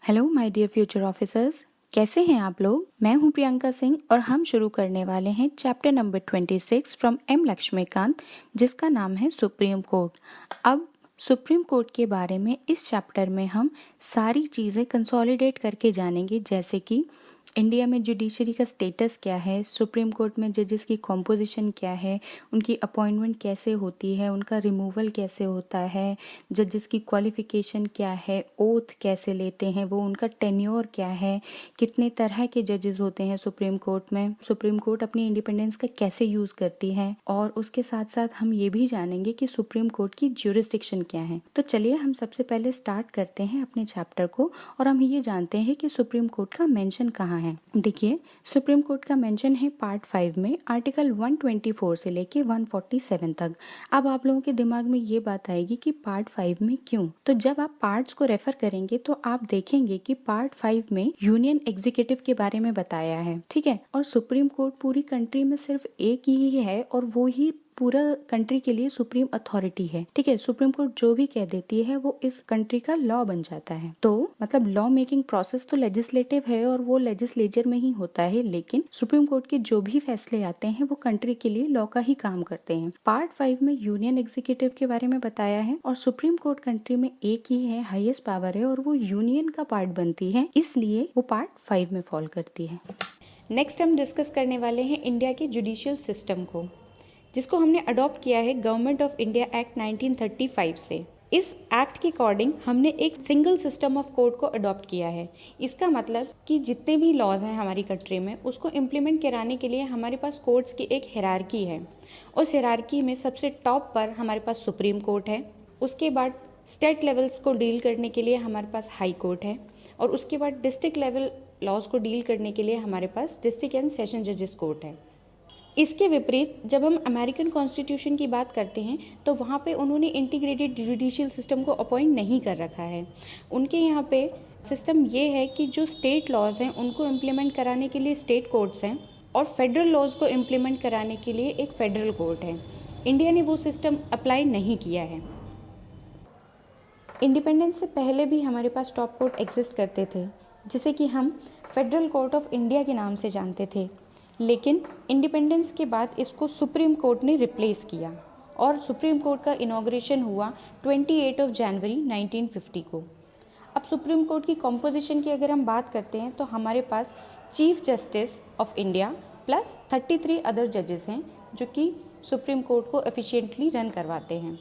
Hello my dear future officers, कैसे हैं आप लोग। मैं हूं प्रियंका सिंह और हम शुरू करने वाले हैं chapter number 26 from M Laxmikanth, जिसका नाम है सुप्रीम कोर्ट। अब सुप्रीम कोर्ट के बारे में इस चैप्टर में हम सारी चीज़ें कंसोलिडेट करके जानेंगे, जैसे कि इंडिया में जुडिशरी का स्टेटस क्या है, सुप्रीम कोर्ट में जजेस की कॉम्पोजिशन क्या है, उनकी अपॉइंटमेंट कैसे होती है, उनका रिमूवल कैसे होता है, जजेस की क्वालिफिकेशन क्या है, ओथ कैसे लेते हैं वो, उनका टेन्योर क्या है, कितने तरह के जजेस होते हैं सुप्रीम कोर्ट में, सुप्रीम कोर्ट अपनी इंडिपेंडेंस का कैसे यूज़ करती है, और उसके साथ साथ हम ये भी जानेंगे कि सुप्रीम कोर्ट की ज्यूरिसडिक्शन क्या है। तो चलिए हम सबसे पहले स्टार्ट करते हैं अपने चैप्टर को और हम ये जानते हैं कि सुप्रीम कोर्ट का मेंशन कहाँ है। देखिए, सुप्रीम कोर्ट का मेंशन है पार्ट 5 में आर्टिकल 124 से लेके 147 तक। अब आप लोगों के दिमाग में ये बात आएगी कि पार्ट 5 में क्यों। तो जब आप पार्ट्स को रेफर करेंगे तो आप देखेंगे कि पार्ट 5 में यूनियन एग्जीक्यूटिव के बारे में बताया है, ठीक है। और सुप्रीम कोर्ट पूरी कंट्री में सिर्फ एक ही है और वो ही पूरा कंट्री के लिए सुप्रीम अथॉरिटी है, ठीक है। सुप्रीम कोर्ट जो भी कह देती है वो इस कंट्री का लॉ बन जाता है। तो मतलब लॉ मेकिंग प्रोसेस तो लेजिस्लेटिव है और वो लेजिस्लेचर में ही होता है, लेकिन सुप्रीम कोर्ट के जो भी फैसले आते हैं वो कंट्री के लिए लॉ का ही काम करते हैं। पार्ट 5 में यूनियन एग्जीक्यूटिव के बारे में बताया है और सुप्रीम कोर्ट कंट्री में एक ही है, हाईएस्ट पावर है और वो यूनियन का पार्ट बनती है, इसलिए वो पार्ट 5 में फॉल करती है। नेक्स्ट हम डिस्कस करने वाले हैं इंडिया के जुडिशियल सिस्टम को, जिसको हमने अडॉप्ट किया है गवर्नमेंट ऑफ इंडिया एक्ट 1935 से। इस एक्ट के अकॉर्डिंग हमने एक सिंगल सिस्टम ऑफ कोर्ट को अडॉप्ट किया है। इसका मतलब कि जितने भी लॉज हैं हमारी कंट्री में, उसको इम्प्लीमेंट कराने के लिए हमारे पास कोर्ट्स की एक हायरार्की है। उस हायरार्की में सबसे टॉप पर हमारे पास सुप्रीम कोर्ट है, उसके बाद स्टेट लेवल्स को डील करने के लिए हमारे पास हाई कोर्ट है, और उसके बाद डिस्ट्रिक्ट लेवल लॉज को डील करने के लिए हमारे पास डिस्ट्रिक्ट एंड सेशन जजेस कोर्ट है। इसके विपरीत जब हम अमेरिकन कॉन्स्टिट्यूशन की बात करते हैं तो वहाँ पे उन्होंने इंटीग्रेटेड जुडिशियल सिस्टम को अपॉइंट नहीं कर रखा है। उनके यहाँ पे सिस्टम ये है कि जो स्टेट लॉज हैं उनको इम्प्लीमेंट कराने के लिए स्टेट कोर्ट्स हैं और फेडरल लॉज को इम्प्लीमेंट कराने के लिए एक फेडरल कोर्ट है। इंडिया ने वो सिस्टम अप्लाई नहीं किया है। इंडिपेंडेंस से पहले भी हमारे पास टॉप कोर्ट एग्जिस्ट करते थे, जिसे कि हम फेडरल कोर्ट ऑफ इंडिया के नाम से जानते थे, लेकिन इंडिपेंडेंस के बाद इसको सुप्रीम कोर्ट ने रिप्लेस किया और सुप्रीम कोर्ट का इनॉग्रेशन हुआ 28 जनवरी 1950 को। अब सुप्रीम कोर्ट की कॉम्पोजिशन की अगर हम बात करते हैं तो हमारे पास chief justice of India plus 33 other जजेस हैं जो कि सुप्रीम कोर्ट को एफिशिएंटली रन करवाते हैं।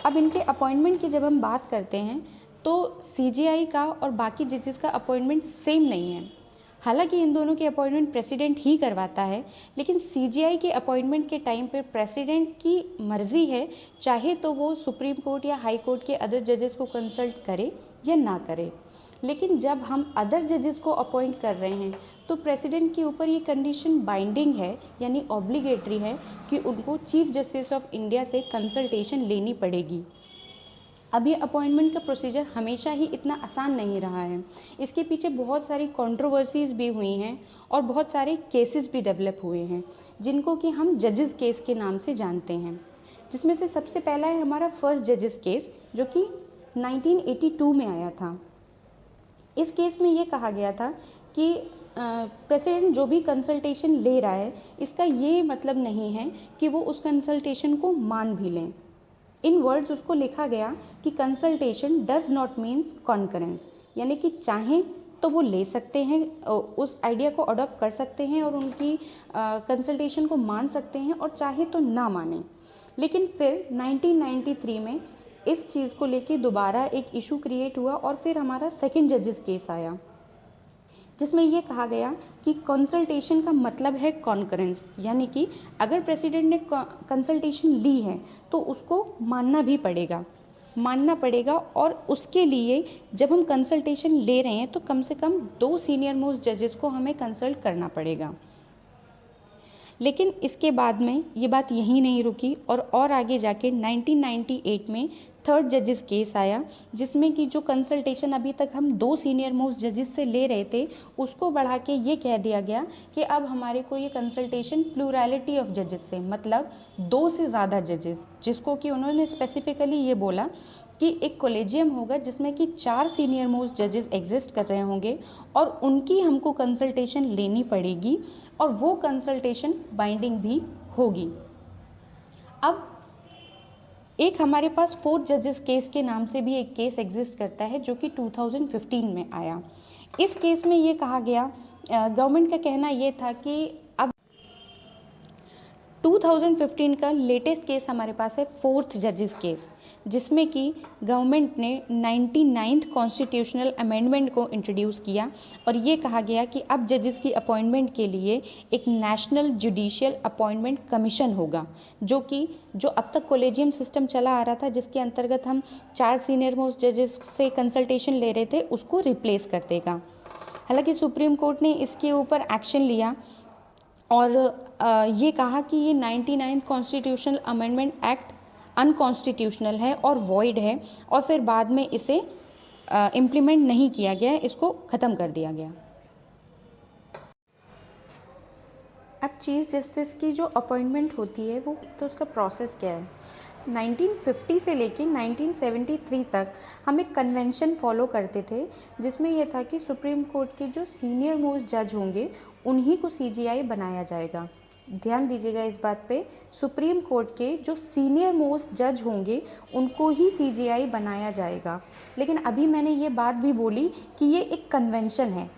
अब इनके अपॉइंटमेंट की जब हम बात करते हैं तो सीजेआई का और बाकी जजेस का अपॉइंटमेंट सेम नहीं है। हालांकि इन दोनों की अपॉइंटमेंट प्रेसिडेंट ही करवाता है, लेकिन सीजीआई के अपॉइंटमेंट के टाइम पर प्रेसिडेंट की मर्जी है, चाहे तो वो सुप्रीम कोर्ट या हाई कोर्ट के अदर जजेस को कंसल्ट करे या ना करे। लेकिन जब हम अदर जजेस को अपॉइंट कर रहे हैं तो प्रेसिडेंट के ऊपर ये कंडीशन बाइंडिंग है, यानी ऑब्लिगेटरी है कि उनको चीफ जस्टिस ऑफ इंडिया से कंसल्टेशन लेनी पड़ेगी। अब ये अपॉइंटमेंट का प्रोसीजर हमेशा ही इतना आसान नहीं रहा है। इसके पीछे बहुत सारी कंट्रोवर्सीज भी हुई हैं और बहुत सारे केसेस भी डेवलप हुए हैं, जिनको कि हम जजेस केस के नाम से जानते हैं। जिसमें से सबसे पहला है हमारा फर्स्ट जजेस केस, जो कि 1982 में आया था। इस केस में ये कहा गया था कि प्रेसिडेंट जो भी कंसल्टेशन ले रहा है, इसका ये मतलब नहीं है कि वो उस कंसल्टेशन को मान भी लें। इन वर्ड्स उसको लिखा गया कि consultation does not means concurrence, यानी कि चाहें तो वो ले सकते हैं, उस आइडिया को अडॉप्ट कर सकते हैं और उनकी कंसल्टेशन को मान सकते हैं, और चाहे तो ना माने। लेकिन फिर 1993 में इस चीज़ को लेके दोबारा एक इशू क्रिएट हुआ और फिर हमारा सेकंड जजेस केस आया, जिसमें यह कहा गया कि कंसल्टेशन का मतलब है कॉन्करेंस, यानी कि अगर प्रेसिडेंट ने कंसल्टेशन ली है तो उसको मानना पड़ेगा, और उसके लिए जब हम कंसल्टेशन ले रहे हैं तो कम से कम 2 सीनियर मोस्ट जजेस को हमें कंसल्ट करना पड़ेगा। लेकिन इसके बाद में ये बात यहीं नहीं रुकी और आगे जाके 1998 में थर्ड जजेस केस आया, जिसमें कि जो कंसल्टेशन अभी तक हम 2 सीनियर मोस्ट जजेस से ले रहे थे उसको बढ़ा के ये कह दिया गया कि अब हमारे को ये कंसल्टेशन प्लूरैलिटी ऑफ जजेस से, मतलब 2 से ज़्यादा जजेस, जिसको कि उन्होंने स्पेसिफिकली ये बोला कि एक कोलेजियम होगा जिसमें कि 4 सीनियर मोस्ट जजेस एग्जिस्ट कर रहे होंगे और उनकी हमको कंसल्टेशन लेनी पड़ेगी और वो कंसल्टेशन बाइंडिंग भी होगी। अब एक हमारे पास 4 जजेस केस के नाम से भी एक केस एग्जिस्ट करता है जो कि 2015 में आया। इस केस में ये कहा गया, गवर्नमेंट का कहना ये था कि अब 2015 का लेटेस्ट केस हमारे पास है 4th जजेस केस, जिसमें कि गवर्नमेंट ने 99th कॉन्स्टिट्यूशनल अमेंडमेंट को इंट्रोड्यूस किया और ये कहा गया कि अब जजेस की अपॉइंटमेंट के लिए एक नेशनल जुडिशियल अपॉइंटमेंट कमीशन होगा, जो अब तक कोलेजियम सिस्टम चला आ रहा था जिसके अंतर्गत हम 4 सीनियर मोस्ट जजेस से कंसल्टेशन ले रहे थे, उसको रिप्लेस कर देगा। हालांकि सुप्रीम कोर्ट ने इसके ऊपर एक्शन लिया और ये कहा कि ये 99th constitutional amendment act unconstitutional है और वॉइड है, और फिर बाद में इसे इम्प्लीमेंट नहीं किया गया, इसको ख़त्म कर दिया गया। अब चीफ जस्टिस की जो अपॉइंटमेंट होती है वो तो उसका प्रोसेस क्या है। 1950 से लेके 1973 तक हम एक कन्वेंशन फॉलो करते थे जिसमें यह था कि सुप्रीम कोर्ट के जो सीनियर मोस्ट जज होंगे उन्हीं को सीजीआई बनाया जाएगा। ध्यान दीजिएगा इस बात पे, सुप्रीम कोर्ट के जो सीनियर मोस्ट जज होंगे उनको ही सीजीआई बनाया जाएगा। लेकिन अभी मैंने ये बात भी बोली कि ये एक कन्वेंशन है,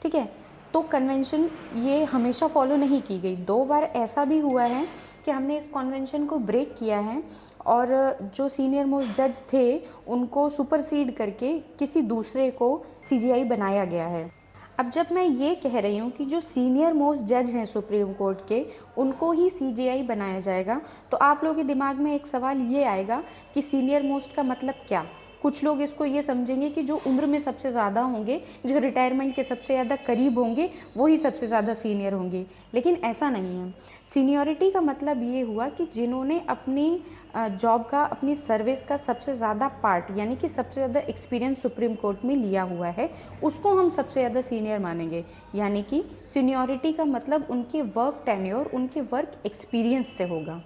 ठीक है, तो कन्वेंशन ये हमेशा फॉलो नहीं की गई। 2 बार ऐसा भी हुआ है कि हमने इस कन्वेंशन को ब्रेक किया है और जो सीनियर मोस्ट जज थे उनको सुपरसीड करके किसी दूसरे को सीजीआई बनाया गया है। अब जब मैं ये कह रही हूँ कि जो सीनियर मोस्ट जज हैं सुप्रीम कोर्ट के उनको ही सीजीआई बनाया जाएगा, तो आप लोगों के दिमाग में एक सवाल ये आएगा कि सीनियर मोस्ट का मतलब क्या। कुछ लोग इसको ये समझेंगे कि जो उम्र में सबसे ज़्यादा होंगे, जो रिटायरमेंट के सबसे ज़्यादा करीब होंगे, वो ही सबसे ज़्यादा सीनियर होंगे, लेकिन ऐसा नहीं है। सीनियरिटी का मतलब ये हुआ कि जिन्होंने अपनी जॉब का, अपनी सर्विस का सबसे ज़्यादा पार्ट यानी कि सबसे ज़्यादा एक्सपीरियंस सुप्रीम कोर्ट में लिया हुआ है, उसको हम सबसे ज़्यादा सीनियर मानेंगे। यानी कि सीनियरिटी का मतलब उनके वर्क टेन्योर, उनके वर्क एक्सपीरियंस से होगा,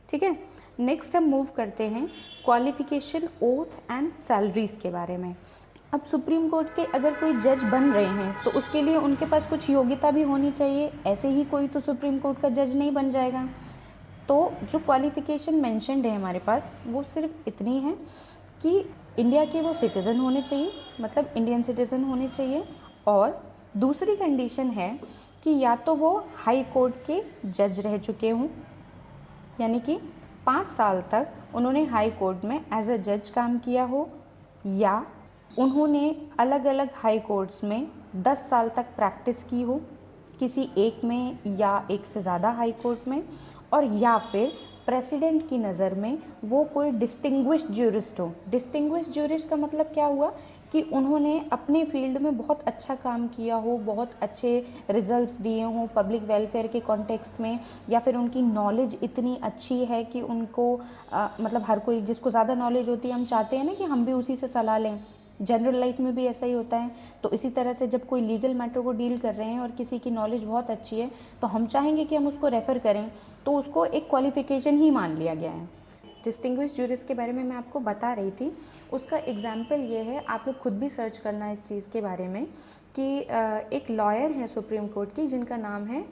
ठीक है। नेक्स्ट हम मूव करते हैं क्वालिफिकेशन, ओथ एंड सैलरीज के बारे में। अब सुप्रीम कोर्ट के अगर कोई जज बन रहे हैं तो उसके लिए उनके पास कुछ योग्यता भी होनी चाहिए, ऐसे ही कोई तो सुप्रीम कोर्ट का जज नहीं बन जाएगा। तो जो क्वालिफिकेशन मेंशन्ड है हमारे पास वो सिर्फ इतनी है कि इंडिया के वो सिटीज़न होने चाहिए, मतलब इंडियन सिटीज़न होने चाहिए, और दूसरी कंडीशन है कि या तो वो हाई कोर्ट के जज रह चुके हों, यानी कि 5 साल तक उन्होंने हाई कोर्ट में एज अ जज काम किया हो, या उन्होंने अलग अलग हाई कोर्ट्स में 10 साल तक प्रैक्टिस की हो किसी एक में या एक से ज़्यादा हाई कोर्ट में, और या फिर प्रेसिडेंट की नज़र में वो कोई डिस्टिंग्विश्ड ज्यूरिस्ट हो। डिस्टिंग्विश्ड ज्यूरिस्ट का मतलब क्या हुआ कि उन्होंने अपने फील्ड में बहुत अच्छा काम किया हो, बहुत अच्छे रिजल्ट्स दिए हों पब्लिक वेलफेयर के कॉन्टेक्स्ट में, या फिर उनकी नॉलेज इतनी अच्छी है कि उनको मतलब हर कोई, जिसको ज़्यादा नॉलेज होती है हम चाहते हैं ना कि हम भी उसी से सलाह लें। जनरल लाइफ में भी ऐसा ही होता है। तो इसी तरह से जब कोई लीगल मैटर को डील कर रहे हैं और किसी की नॉलेज बहुत अच्छी है तो हम चाहेंगे कि हम उसको रेफ़र करें, तो उसको एक क्वालिफिकेशन ही मान लिया गया है। डिस्टिंग्विश्ड ज्यूरिस्ट के बारे में मैं आपको बता रही थी, उसका एग्जाम्पल ये है, आप लोग खुद भी सर्च करना इस चीज़ के बारे में, कि एक लॉयर हैं सुप्रीम कोर्ट की जिनका नाम है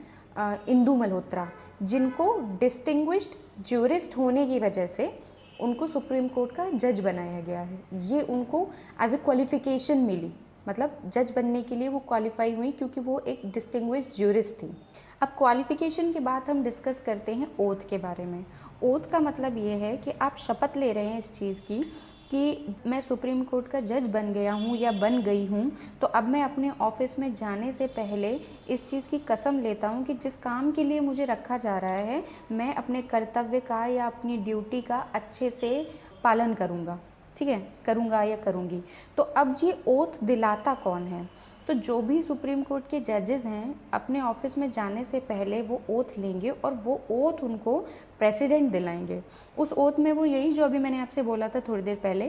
इंदु मल्होत्रा, जिनको डिस्टिंग्विश्ड ज्यूरिस्ट होने की वजह से उनको सुप्रीम कोर्ट का जज बनाया गया है। ये उनको एज ए क्वालिफिकेशन मिली, मतलब जज बनने के लिए वो क्वालिफाई हुई क्योंकि वो एक डिस्टिंग्विश्ड ज्यूरिस्ट थी। अब क्वालिफिकेशन के बाद हम डिस्कस करते हैं ओथ के बारे में। ओथ का मतलब ये है कि आप शपथ ले रहे हैं इस चीज़ की कि मैं सुप्रीम कोर्ट का जज बन गया हूँ या बन गई हूँ, तो अब मैं अपने ऑफिस में जाने से पहले इस चीज़ की कसम लेता हूँ कि जिस काम के लिए मुझे रखा जा रहा है मैं अपने कर्तव्य का या अपनी ड्यूटी का अच्छे से पालन करूँगा, ठीक है, करूँगा या करूँगी। तो अब ये ओथ दिलाता कौन है? तो जो भी सुप्रीम कोर्ट के जजेस हैं अपने ऑफिस में जाने से पहले वो ओथ लेंगे और वो ओथ उनको प्रेसिडेंट दिलाएंगे। उस ओथ में वो यही जो अभी मैंने आपसे बोला था थोड़ी देर पहले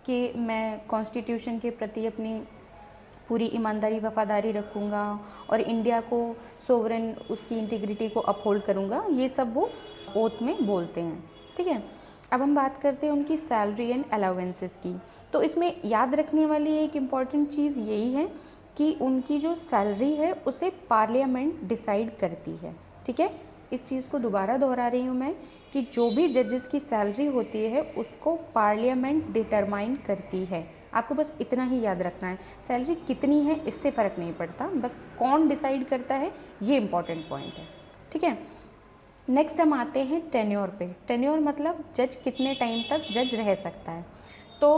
कि मैं कॉन्स्टिट्यूशन के प्रति अपनी पूरी ईमानदारी वफादारी रखूँगा और इंडिया को सोवरेन, उसकी इंटीग्रिटी को अपहोल्ड करूँगा, ये सब वो ओथ में बोलते हैं, ठीक है। अब हम बात करते हैं उनकी सैलरी एंड अलाउंसेस की। तो इसमें याद रखने वाली एक इम्पॉर्टेंट चीज़ यही है कि उनकी जो सैलरी है उसे पार्लियामेंट डिसाइड करती है। ठीक है, इस चीज़ को दोबारा दोहरा रही हूँ मैं कि जो भी जजेस की सैलरी होती है उसको पार्लियामेंट डिटरमाइन करती है। आपको बस इतना ही याद रखना है, सैलरी कितनी है इससे फ़र्क नहीं पड़ता, बस कौन डिसाइड करता है ये इम्पॉर्टेंट पॉइंट है। ठीक है, नेक्स्ट हम आते हैं टेन्योर पे। टेन्योर मतलब जज कितने टाइम तक जज रह सकता है। तो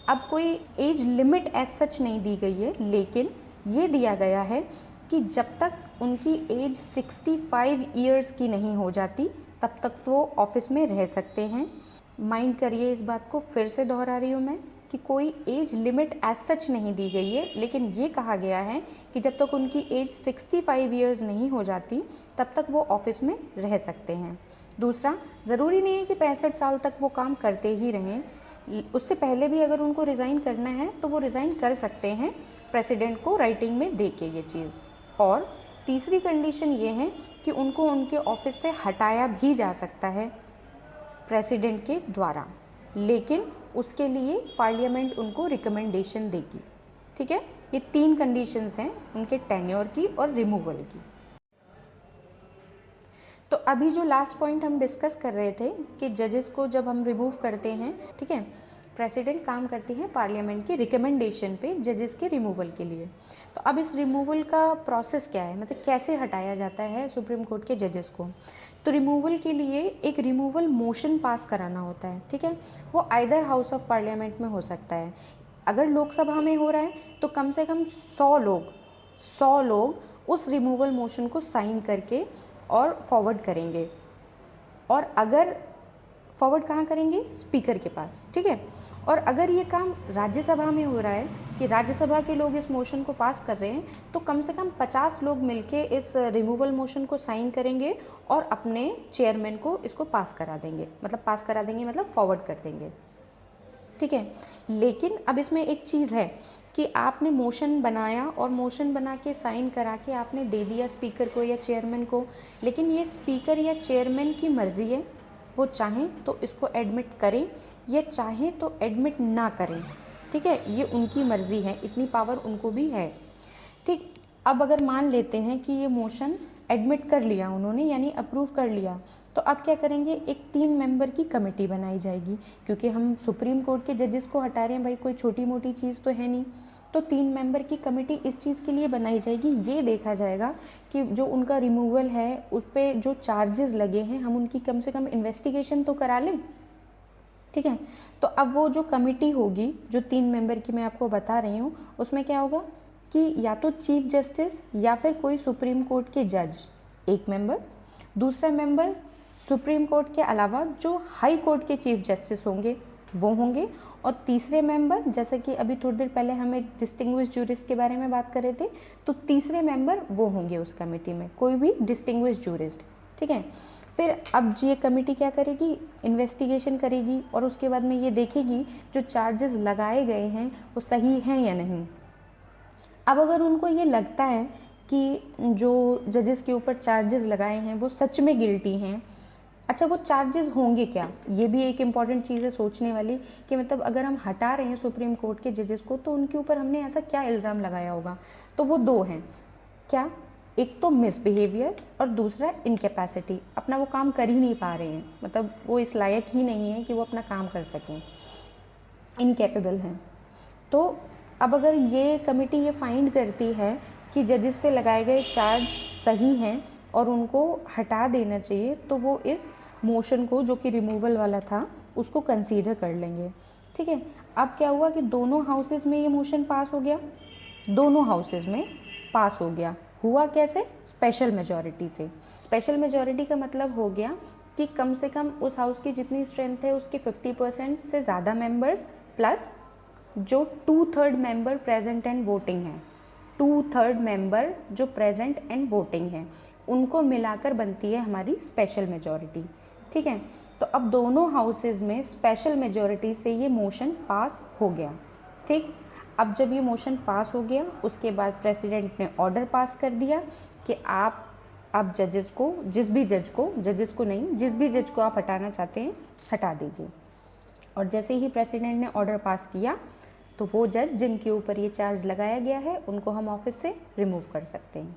अब कोई एज लिमिट एज सच नहीं दी गई है, लेकिन ये दिया गया है कि जब तक उनकी एज 65 ईयर्स की नहीं हो जाती तब तक वो ऑफिस में रह सकते हैं। माइंड करिए इस बात को, फिर से दोहरा रही हूँ मैं कि कोई एज लिमिट एज सच नहीं दी गई है, लेकिन ये कहा गया है कि जब तक उनकी एज 65 ईयर्स नहीं हो जाती तब तक वो ऑफिस में रह सकते हैं। दूसरा, ज़रूरी नहीं है कि 65 साल तक वो काम करते ही रहें, उससे पहले भी अगर उनको रिज़ाइन करना है तो वो रिज़ाइन कर सकते हैं प्रेसिडेंट को राइटिंग में दे के ये चीज़। और तीसरी कंडीशन ये है कि उनको उनके ऑफिस से हटाया भी जा सकता है प्रेसिडेंट के द्वारा, लेकिन उसके लिए पार्लियामेंट उनको रिकमेंडेशन देगी। ठीक है, ये 3 कंडीशंस हैं उनके टेन्योर की और रिमूवल की। तो अभी जो लास्ट पॉइंट हम डिस्कस कर रहे थे कि जजेस को जब हम रिमूव करते हैं, ठीक है, प्रेसिडेंट काम करती है पार्लियामेंट की रिकमेंडेशन पे जजेस के रिमूवल के लिए। तो अब इस रिमूवल का प्रोसेस क्या है, मतलब कैसे हटाया जाता है सुप्रीम कोर्ट के जजेस को। तो रिमूवल के लिए एक रिमूवल मोशन पास कराना होता है। ठीक है, वो आइदर हाउस ऑफ पार्लियामेंट में हो सकता है। अगर लोकसभा में हो रहा है तो कम से कम 100 लोग उस रिमूवल मोशन को साइन करके और फॉरवर्ड करेंगे। और अगर फॉरवर्ड कहाँ करेंगे, स्पीकर के पास। ठीक है, और अगर ये काम राज्यसभा में हो रहा है कि राज्यसभा के लोग इस मोशन को पास कर रहे हैं तो कम से कम 50 लोग मिलके इस रिमूवल मोशन को साइन करेंगे और अपने चेयरमैन को इसको पास करा देंगे, मतलब फॉरवर्ड कर देंगे। ठीक है, लेकिन अब इसमें एक चीज़ है कि आपने मोशन बनाया और मोशन बना के साइन करा के आपने दे दिया स्पीकर को या चेयरमैन को, लेकिन ये स्पीकर या चेयरमैन की मर्ज़ी है, वो चाहें तो इसको एडमिट करें या चाहें तो एडमिट ना करें। ठीक है, ये उनकी मर्ज़ी है, इतनी पावर उनको भी है। ठीक, अब अगर मान लेते हैं कि ये मोशन एडमिट कर लिया उन्होंने, यानी अप्रूव कर लिया, तो अब क्या करेंगे, एक 3 मेंबर की कमेटी बनाई जाएगी, क्योंकि हम सुप्रीम कोर्ट के जजेस को हटा रहे हैं भाई, कोई छोटी मोटी चीज़ तो है नहीं। तो 3 मेंबर की कमेटी इस चीज़ के लिए बनाई जाएगी, ये देखा जाएगा कि जो उनका रिमूवल है उस पर जो चार्जेस लगे हैं हम उनकी कम से कम इन्वेस्टिगेशन तो करा लें। ठीक है, तो अब वो जो कमेटी होगी जो 3 मेंबर की मैं आपको बता रही हूँ, उसमें क्या होगा कि या तो चीफ जस्टिस या फिर कोई सुप्रीम कोर्ट के जज एक मेंबर, दूसरा मेंबर सुप्रीम कोर्ट के अलावा जो हाई कोर्ट के चीफ जस्टिस होंगे वो होंगे, और तीसरे मेंबर, जैसे कि अभी थोड़ी देर पहले हम एक डिस्टिंग्विश जूरिस्ट के बारे में बात कर रहे थे, तो तीसरे मेंबर वो होंगे उस कमेटी में, कोई भी डिस्टिंग्विश जूरिस्ट। ठीक है, फिर अब ये कमेटी क्या करेगी, इन्वेस्टिगेशन करेगी और उसके बाद में ये देखेगी जो चार्जेस लगाए गए हैं वो सही हैं या नहीं। अब अगर उनको ये लगता है कि जो जजेस के ऊपर चार्जेस लगाए हैं वो सच में गिल्टी हैं, अच्छा वो चार्जेस होंगे क्या, ये भी एक इम्पॉर्टेंट चीज़ है सोचने वाली कि मतलब अगर हम हटा रहे हैं सुप्रीम कोर्ट के जजेस को तो उनके ऊपर हमने ऐसा क्या इल्ज़ाम लगाया होगा। तो वो 2 हैं, क्या, एक तो मिसबिहेवियर और दूसरा इनकैपेसिटी, अपना वो काम कर ही नहीं पा रहे हैं, मतलब वो इस लायक ही नहीं है कि वो अपना काम कर सकें, इनकैपेबल हैं। तो अब अगर ये कमेटी ये फाइंड करती है कि जजेस पे लगाए गए चार्ज सही हैं और उनको हटा देना चाहिए, तो वो इस मोशन को जो कि रिमूवल वाला था उसको कंसीडर कर लेंगे। ठीक है, अब क्या हुआ कि दोनों हाउसेस में ये मोशन पास हो गया, दोनों हाउसेस में पास हो गया। हुआ कैसे, स्पेशल मेजॉरिटी से। स्पेशल मेजॉरिटी का मतलब हो गया कि कम से कम उस हाउस की जितनी स्ट्रेंथ है उसके 50% से ज़्यादा मेंबर्स प्लस जो 2/3 मेंबर प्रेजेंट एंड वोटिंग हैं, 2/3 मेंबर जो प्रेजेंट एंड वोटिंग हैं, उनको मिलाकर बनती है हमारी स्पेशल मेजॉरिटी। ठीक है, तो अब दोनों हाउसेज में स्पेशल मेजॉरिटी से ये मोशन पास हो गया। ठीक, अब जब ये मोशन पास हो गया उसके बाद प्रेसिडेंट ने ऑर्डर पास कर दिया कि आप आप जजेस को, जिस भी जज को आप हटाना चाहते हैं हटा दीजिए। और जैसे ही प्रेसिडेंट ने ऑर्डर पास किया तो वो जज जिनके ऊपर ये चार्ज लगाया गया है उनको हम ऑफिस से रिमूव कर सकते हैं।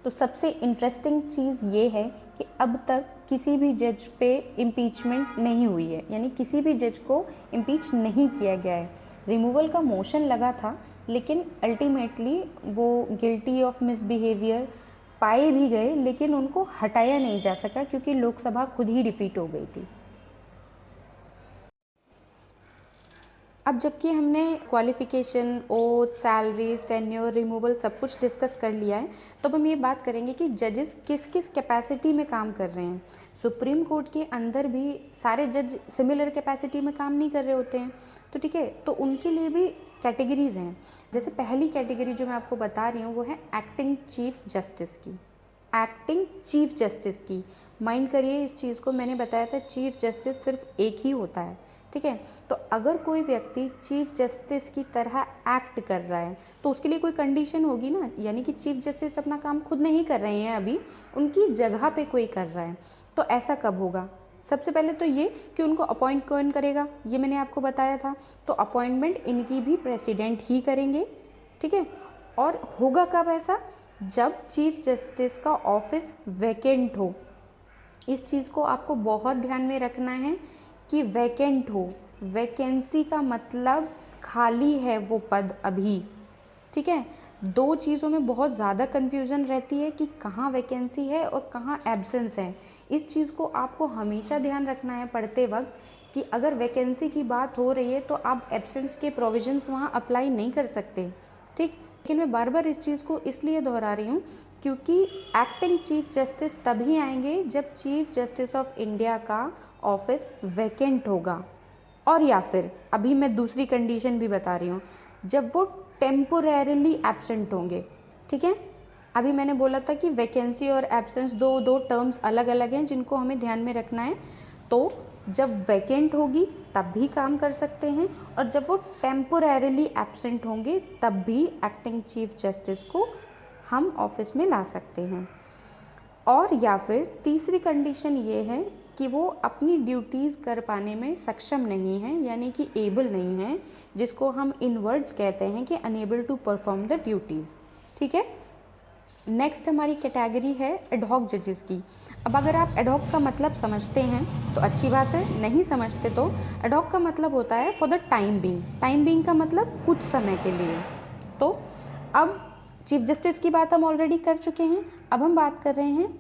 तो सबसे इंटरेस्टिंग चीज़ ये है कि अब तक किसी भी जज पे इम्पीचमेंट नहीं हुई है, यानी किसी भी जज को इम्पीच नहीं किया गया है। रिमूवल का मोशन लगा था लेकिन अल्टीमेटली वो गिल्टी ऑफ मिसबिहेवियर पाए भी गए, लेकिन उनको हटाया नहीं जा सका क्योंकि लोकसभा खुद ही डिफीट हो गई थी। अब जबकि हमने qualification, oath, salaries, tenure, removal सब कुछ डिस्कस कर लिया है, तो अब हम ये बात करेंगे कि जजेस किस किस कैपेसिटी में काम कर रहे हैं। सुप्रीम कोर्ट के अंदर भी सारे जज सिमिलर कैपेसिटी में काम नहीं कर रहे होते हैं, तो ठीक है, तो उनके लिए भी कैटेगरीज हैं। जैसे पहली कैटेगरी जो मैं आपको बता रही हूँ वो है एक्टिंग चीफ जस्टिस की। एक्टिंग चीफ जस्टिस की माइंड करिए इस चीज़ को, मैंने बताया था चीफ जस्टिस सिर्फ एक ही होता है, ठीक है। तो अगर कोई व्यक्ति चीफ जस्टिस की तरह एक्ट कर रहा है तो उसके लिए कोई कंडीशन होगी ना, यानी कि चीफ जस्टिस अपना काम खुद नहीं कर रहे हैं, अभी उनकी जगह पे कोई कर रहा है। तो ऐसा कब होगा? सबसे पहले तो ये कि उनको अपॉइंट कौन करेगा, ये मैंने आपको बताया था। तो अपॉइंटमेंट इनकी भी प्रेसिडेंट ही करेंगे, ठीक है। और होगा कब ऐसा? जब चीफ जस्टिस का ऑफिस वैकेंट हो। इस चीज़ को आपको बहुत ध्यान में रखना है कि वैकेंट हो। वैकेंसी का मतलब खाली है वो पद अभी, ठीक है। दो चीज़ों में बहुत ज़्यादा कन्फ्यूज़न रहती है कि कहाँ वैकेंसी है और कहाँ एब्सेंस है। इस चीज़ को आपको हमेशा ध्यान रखना है पढ़ते वक्त कि अगर वैकेंसी की बात हो रही है तो आप एब्सेंस के प्रोविजंस वहाँ अप्लाई नहीं कर सकते, ठीक। लेकिन मैं बार बार इस चीज़ को इसलिए दोहरा रही हूँ क्योंकि एक्टिंग चीफ जस्टिस तभी आएंगे जब चीफ जस्टिस ऑफ इंडिया का ऑफिस वैकेंट होगा, और या फिर अभी मैं दूसरी कंडीशन भी बता रही हूँ, जब वो टेम्पोरेरीली एब्सेंट होंगे, ठीक है। अभी मैंने बोला था कि वैकेंसी और एब्सेंस दो टर्म्स अलग अलग हैं जिनको हमें ध्यान में रखना है। तो जब वैकेंट होगी तब भी काम कर सकते हैं, और जब वो टेम्पोरेरीली एब्सेंट होंगे तब भी एक्टिंग चीफ जस्टिस को हम ऑफिस में ला सकते हैं। और या फिर तीसरी कंडीशन ये है कि वो अपनी ड्यूटीज़ कर पाने में सक्षम नहीं है, यानी कि एबल नहीं है, जिसको हम इन वर्ड्स कहते हैं कि unable to perform the duties, ठीक है। नेक्स्ट हमारी कैटेगरी है एडहॉक जजेस की। अब अगर आप एडहॉक का मतलब समझते हैं तो अच्छी बात है, नहीं समझते तो एडहॉक का मतलब होता है for the time being. Time being का मतलब कुछ समय के लिए। तो अब चीफ जस्टिस की बात हम ऑलरेडी कर चुके हैं, अब हम बात कर रहे हैं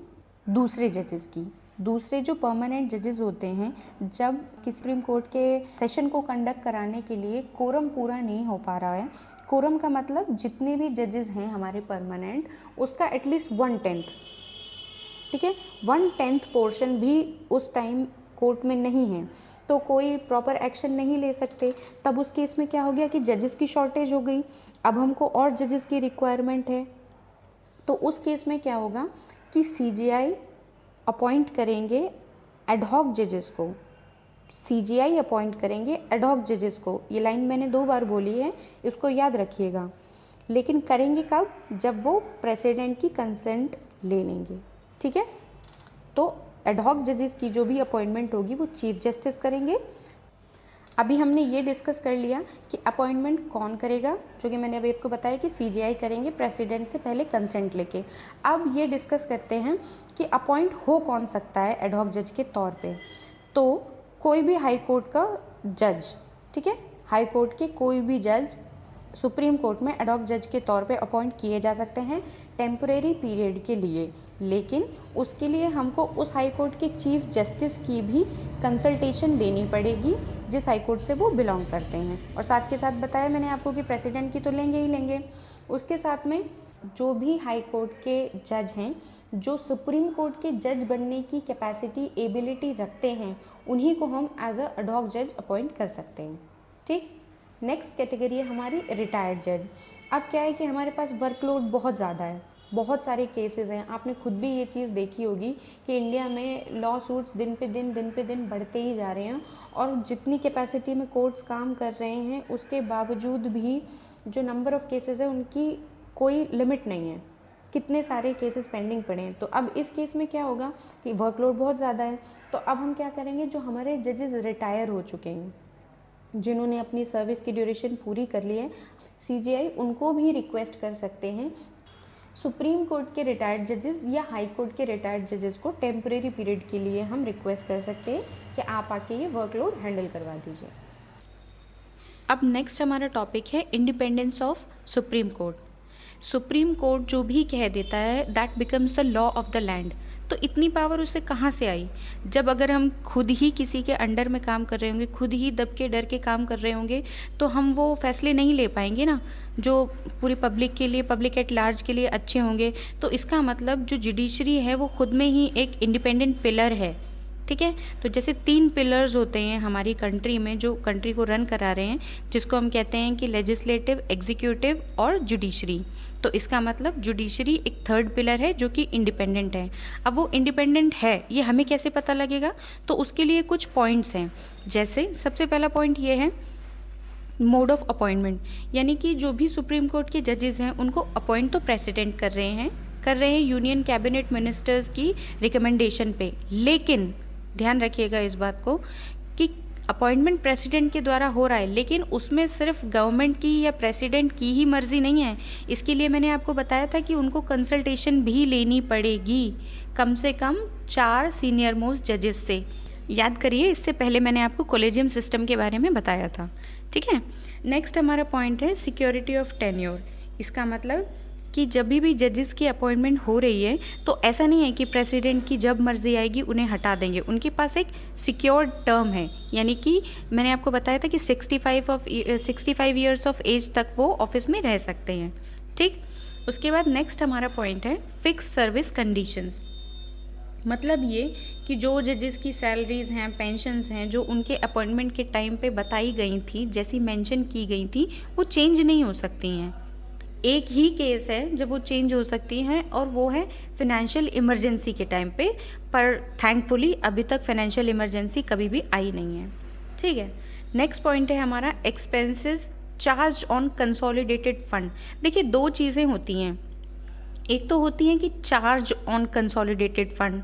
दूसरे जजेस की। दूसरे जो परमानेंट जजेस होते हैं, जब किसी सुप्रीम कोर्ट के सेशन को कंडक्ट कराने के लिए कोरम पूरा नहीं हो पा रहा है, कोरम का मतलब जितने भी जजेस हैं हमारे परमानेंट, उसका एटलीस्ट 1/10, ठीक है, 1/10 पोर्शन भी उस टाइम कोर्ट में नहीं है, तो कोई प्रॉपर एक्शन नहीं ले सकते। तब उस केस में क्या हो गया कि जजेस की शॉर्टेज हो गई, अब हमको और जजेस की रिक्वायरमेंट है। तो उस केस में क्या होगा कि सीजीआई अपॉइंट करेंगे एडहॉक जजेस को, सीजीआई अपॉइंट करेंगे एडहॉक जजेस को। ये लाइन मैंने 2 बार बोली है, इसको याद रखिएगा। लेकिन करेंगे कब? जब वो प्रेसिडेंट की कंसेंट ले लेंगे, ठीक है। तो एडहॉक जजेस की जो भी अपॉइंटमेंट होगी वो चीफ जस्टिस करेंगे। अभी हमने ये डिस्कस कर लिया कि अपॉइंटमेंट कौन करेगा, जो कि मैंने अभी आपको बताया कि सीजीआई करेंगे प्रेसिडेंट से पहले कंसेंट लेके। अब ये डिस्कस करते हैं कि अपॉइंट हो कौन सकता है एडहॉक जज के तौर पे। तो कोई भी हाई कोर्ट का जज, ठीक है, हाई कोर्ट के कोई भी जज सुप्रीम कोर्ट में एडहॉक जज के तौर पे अपॉइंट किए जा सकते हैं टेम्परेरी पीरियड के लिए। लेकिन उसके लिए हमको उस हाई कोर्ट के चीफ जस्टिस की भी कंसल्टेशन लेनी पड़ेगी जिस हाई कोर्ट से वो बिलोंग करते हैं। और साथ के साथ बताया मैंने आपको कि प्रेसिडेंट की तो लेंगे ही लेंगे, उसके साथ में जो भी हाई कोर्ट के जज हैं जो सुप्रीम कोर्ट के जज बनने की कैपेसिटी, एबिलिटी रखते हैं, उन्हीं को हम एज अ एडहॉक जज अपॉइंट कर सकते हैं, ठीक। नेक्स्ट कैटेगरी है हमारी रिटायर्ड जज। अब क्या है कि हमारे पास वर्कलोड बहुत ज़्यादा है, बहुत सारे केसेस हैं, आपने खुद भी ये चीज़ देखी होगी कि इंडिया में लॉ सूट्स दिन पे दिन बढ़ते ही जा रहे हैं, और जितनी कैपेसिटी में कोर्ट्स काम कर रहे हैं उसके बावजूद भी जो नंबर ऑफ़ केसेस है उनकी कोई लिमिट नहीं है, कितने सारे केसेस पेंडिंग पड़े हैं। तो अब इस केस में क्या होगा कि वर्कलोड बहुत ज़्यादा है, तो अब हम क्या करेंगे, जो हमारे जजेस रिटायर हो चुके हैं, जिन्होंने अपनी सर्विस की ड्यूरेशन पूरी कर ली है, CJI उनको भी रिक्वेस्ट कर सकते हैं सुप्रीम कोर्ट के रिटायर्ड जजेस या हाई कोर्ट के रिटायर्ड जजेस को टेम्परेरी पीरियड के लिए हम रिक्वेस्ट कर सकते हैं कि आप आके ये वर्कलोड हैंडल करवा दीजिए। अब नेक्स्ट हमारा टॉपिक है independence of supreme court. Supreme court जो भी कह देता है that becomes the law of the land. तो इतनी पावर उसे कहाँ से आई, जब अगर हम खुद ही किसी के अंडर में काम कर रहे होंगे, खुद ही दब के डर के काम कर रहे होंगे, तो हम वो फैसले नहीं ले पाएंगे ना जो पूरी पब्लिक के लिए, पब्लिक एट लार्ज के लिए अच्छे होंगे। तो इसका मतलब जो जुडिशरी है वो खुद में ही एक इंडिपेंडेंट पिलर है, ठीक है। तो जैसे 3 पिलर्स होते हैं हमारी कंट्री में जो कंट्री को रन करा रहे हैं, जिसको हम कहते हैं कि लेजिस्लेटिव, एग्जीक्यूटिव और जुडिशरी। तो इसका मतलब जुडिशरी एक 3rd पिलर है जो कि इंडिपेंडेंट है। अब वो इंडिपेंडेंट है ये हमें कैसे पता लगेगा, तो उसके लिए कुछ पॉइंट्स हैं। जैसे सबसे पहला पॉइंट ये है मोड ऑफ अपॉइंटमेंट, यानी कि जो भी सुप्रीम कोर्ट के जजेस हैं उनको अपॉइंट तो प्रेसिडेंट कर रहे हैं यूनियन कैबिनेट मिनिस्टर्स की रिकमेंडेशन पे। लेकिन ध्यान रखिएगा इस बात को कि अपॉइंटमेंट प्रेसिडेंट के द्वारा हो रहा है, लेकिन उसमें सिर्फ गवर्नमेंट की या प्रेसिडेंट की ही मर्जी नहीं है। इसके लिए मैंने आपको बताया था कि उनको कंसल्टेशन भी लेनी पड़ेगी कम से कम 4 सीनियर मोस्ट जजेस से। याद करिए, इससे पहले मैंने आपको कॉलेजियम सिस्टम के बारे में बताया था, ठीक है। नेक्स्ट हमारा पॉइंट है सिक्योरिटी ऑफ टेन्योर। इसका मतलब कि जब भी जजेस की अपॉइंटमेंट हो रही है तो ऐसा नहीं है कि प्रेसिडेंट की जब मर्जी आएगी उन्हें हटा देंगे। उनके पास एक सिक्योर्ड टर्म है, यानी कि मैंने आपको बताया था कि 65 ईयर्स ऑफ एज तक वो ऑफिस में रह सकते हैं, ठीक। उसके बाद नेक्स्ट हमारा पॉइंट है फिक्स सर्विस कंडीशंस। मतलब ये कि जो जजेस की सैलरीज हैं, पेंशन्स हैं, जो उनके अपॉइंटमेंट के टाइम पे बताई गई थी, जैसी मेंशन की गई थी, वो चेंज नहीं हो सकती हैं। एक ही केस है जब वो चेंज हो सकती हैं और वो है फाइनेंशियल इमरजेंसी के टाइम पे, पर थैंकफुली अभी तक फाइनेंशियल इमरजेंसी कभी भी आई नहीं है, ठीक है। नेक्स्ट पॉइंट है हमारा expenses charge on consolidated fund. देखिए 2 चीज़ें होती हैं, एक तो होती हैं कि चार्ज ऑन कंसोलिडेटेड फंड